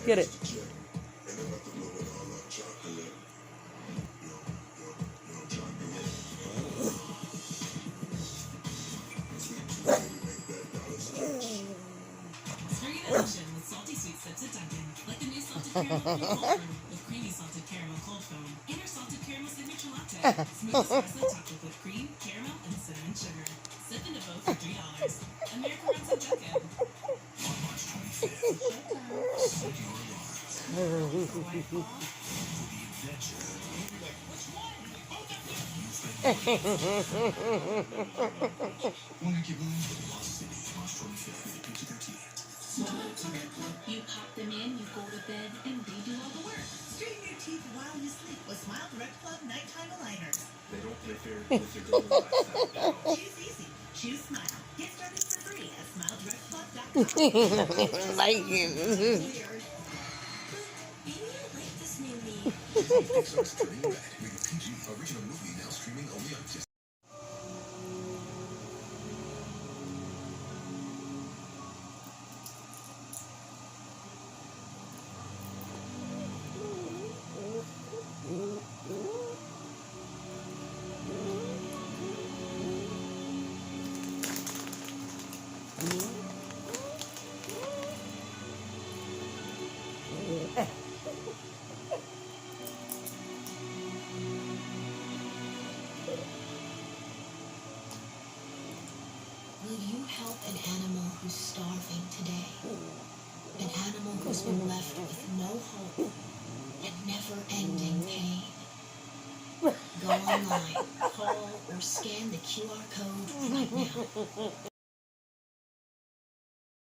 Get it. Spring in action with salty sweet sips at Dunkin'. Like the new salted caramel cold brew with creamy salted caramel cold foam and our salted caramel signature latte. Smooth espresso topped with whipped cream, caramel, and cinnamon sugar. Sip into both for $3. America runs on Dunkin'. On March 25th, set your alarms for the adventure Wanna keep moving? Lost City, March 25th, rated PG-13. You pop them in, you go to bed, and they do all the work. Straighten your teeth while you sleep with Smile Direct Club nighttime aligners. They don't play fair with their golden lifestyle. Choose easy. Choose Smile. Get started for free at SmileDirectClub.com. Like you. Weird. Maybe I like this new me. Pixar's Turning Red, rated PG, original movie now streaming only on Disney. Will you help an animal who's starving today? An animal who's been left with no hope and never-ending pain? Go online, call, or scan the QR code right now.